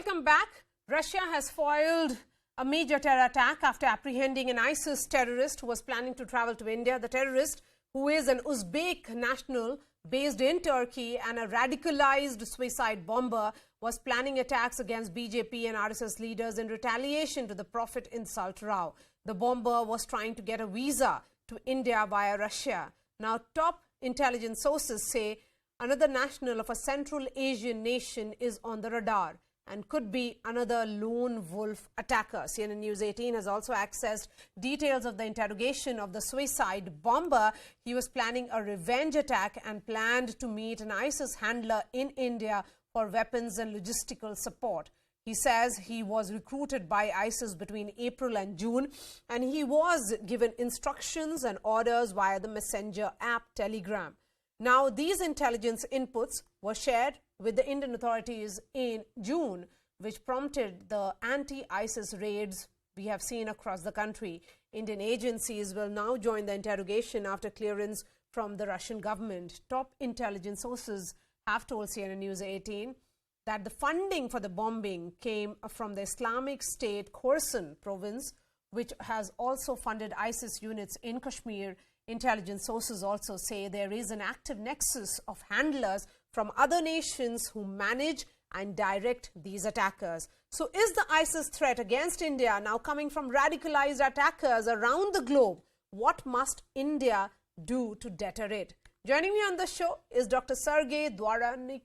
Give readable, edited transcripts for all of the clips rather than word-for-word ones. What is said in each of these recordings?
Welcome back. Russia has foiled a major terror attack after apprehending an ISIS terrorist who was planning to travel to India. The terrorist, who is an Uzbek national based in Turkey and a radicalized suicide bomber, was planning attacks against BJP and RSS leaders in retaliation to the Prophet insult row. The bomber was trying to get a visa to India via Russia. Now, top intelligence sources say another national of a Central Asian nation is on the radar and could be another lone wolf attacker. CNN News 18 has also accessed details of the interrogation of the suicide bomber. He was planning a revenge attack and planned to meet an ISIS handler in India for weapons and logistical support. He says he was recruited by ISIS between April and June, and he was given instructions and orders via the messenger app Telegram. Now, these intelligence inputs were shared with the Indian authorities in June, which prompted the anti-ISIS raids we have seen across the country. Indian agencies will now join the interrogation after clearance from the Russian government. Top intelligence sources have told CNN News 18 that the funding for the bombing came from the Islamic State Khorasan province, which has also funded ISIS units in Kashmir. Intelligence sources also say there is an active nexus of handlers from other nations who manage and direct these attackers. So is the ISIS threat against India now coming from radicalized attackers around the globe? What must India do to deter it? Joining me on the show is Dr. Sergey Dvoryanik.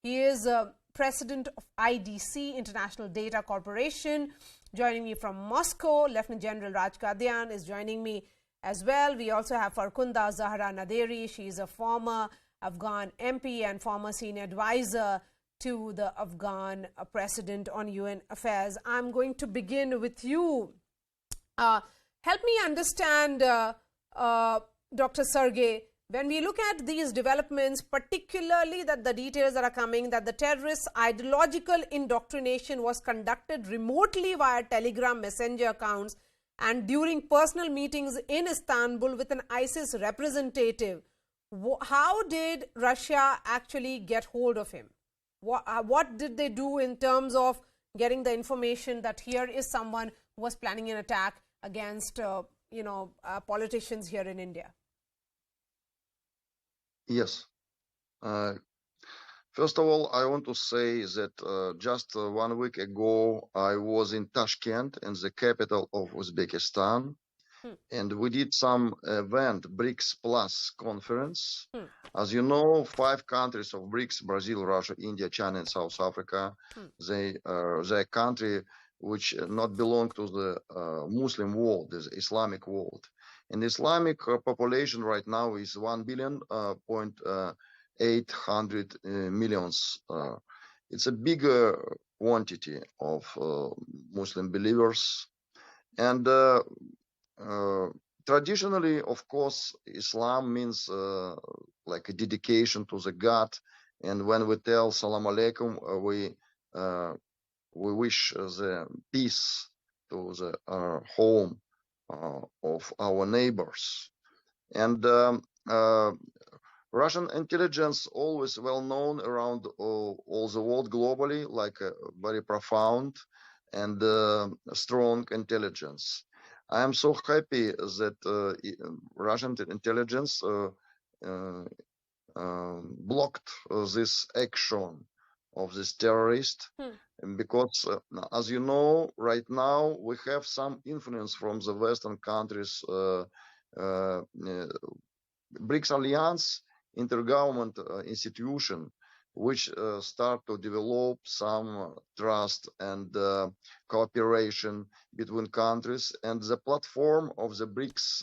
He is president of IDC, International Data Corporation. Joining me from Moscow, Lieutenant General Raj Kadyan is joining me as well. We also have Farkhunda Zahra Naderi. She is a former Afghan MP and former senior advisor to the Afghan president on UN affairs. I'm going to begin with you. Help me understand, Dr. Sergey, when we look at these developments, particularly that the details that are coming, that the terrorist ideological indoctrination was conducted remotely via Telegram messenger accounts and during personal meetings in Istanbul with an ISIS representative. How did Russia actually get hold of him? What did they do in terms of getting the information that here is someone who was planning an attack against, politicians here in India? Yes. First of all, I want to say that just 1 week ago, I was in Tashkent, in the capital of Uzbekistan, and we did some event, BRICS Plus conference. As you know, 5 countries of BRICS, Brazil, Russia, India, China, and South Africa, they're a country which not belong to the Muslim world, the Islamic world. And the Islamic population right now is 1,800 million. It's a bigger quantity of Muslim believers. And traditionally, of course, Islam means like a dedication to the God. And when we tell Salam Alaikum, we wish the peace to the home of our neighbors. And Russian intelligence, always well known around all the world globally, like very profound and strong intelligence. I am so happy that Russian intelligence blocked this action of this terrorist, because as you know, right now we have some influence from the Western countries. BRICS Alliance, intergovernment institution, which start to develop some trust and cooperation between countries. And the platform of the BRICS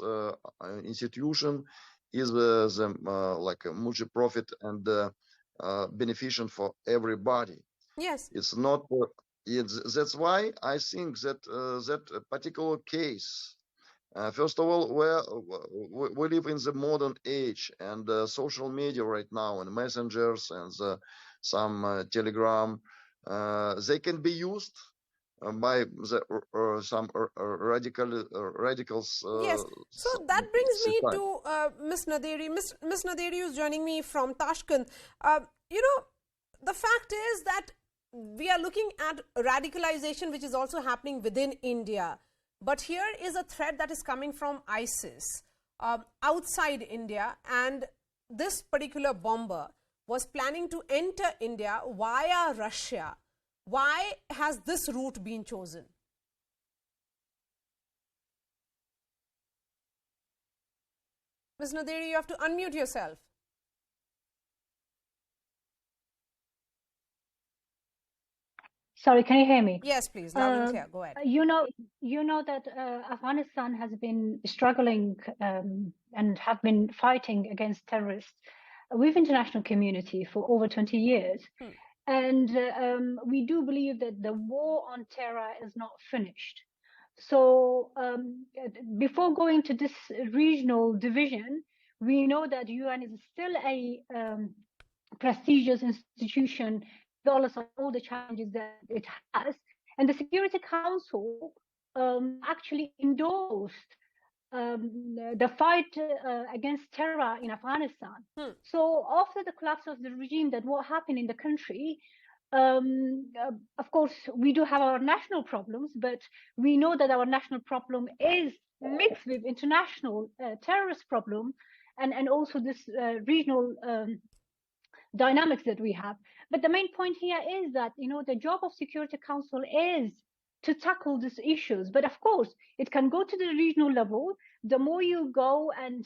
institution is like a multi-profit and beneficial for everybody. Yes, it's not. That's why I think that that particular case. First of all, we live in the modern age, and social media right now, and messengers, and some Telegram, they can be used by some radicals. Yes. So that brings me to Ms. Naderi. Ms. Naderi is joining me from Tashkent. The fact is that we are looking at radicalization, which is also happening within India. But here is a threat that is coming from ISIS outside India, and this particular bomber was planning to enter India via Russia. Why has this route been chosen? Ms. Naderi, you have to unmute yourself. Sorry, can you hear me? Yes, please, loud and clear. Go ahead. You know that Afghanistan has been struggling and have been fighting against terrorists with international community for over 20 years. And we do believe that the war on terror is not finished. So before going to this regional division, we know that UN is still a prestigious institution, regardless of all the challenges that it has. And the Security Council actually endorsed the fight against terror in Afghanistan. So after the collapse of the regime, that what happened in the country, of course, we do have our national problems, but we know that our national problem is mixed with international terrorist problem and also this regional dynamics that we have. But the main point here is that, you know, the job of Security Council is to tackle these issues. But of course, it can go to the regional level. The more you go and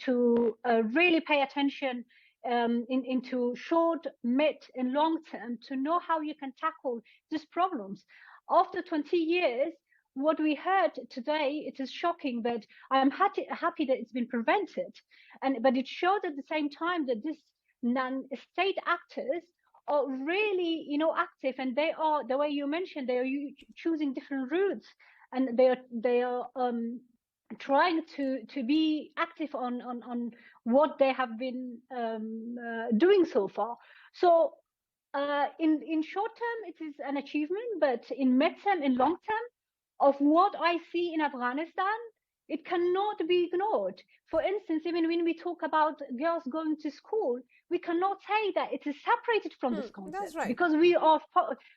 to really pay attention into short, mid, and long term to know how you can tackle these problems. After 20 years, what we heard today, it is shocking, but I'm happy that it's been prevented. But it showed at the same time that this non-state actors are really, you know, active, and they are, the way you mentioned, they are choosing different routes, and they are trying to be active on what they have been doing so far. So in short term, it is an achievement, but in mid-term, in long term, of what I see in Afghanistan, it cannot be ignored. For instance, even when we talk about girls going to school, we cannot say that it is separated from this concept. That's right. Because we are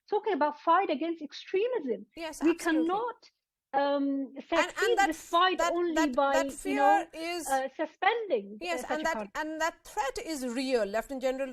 talking about fight against extremism. Yes, we absolutely. Cannot succeed this fight only by fear suspending. Yes, such and that threat is real. Lieutenant General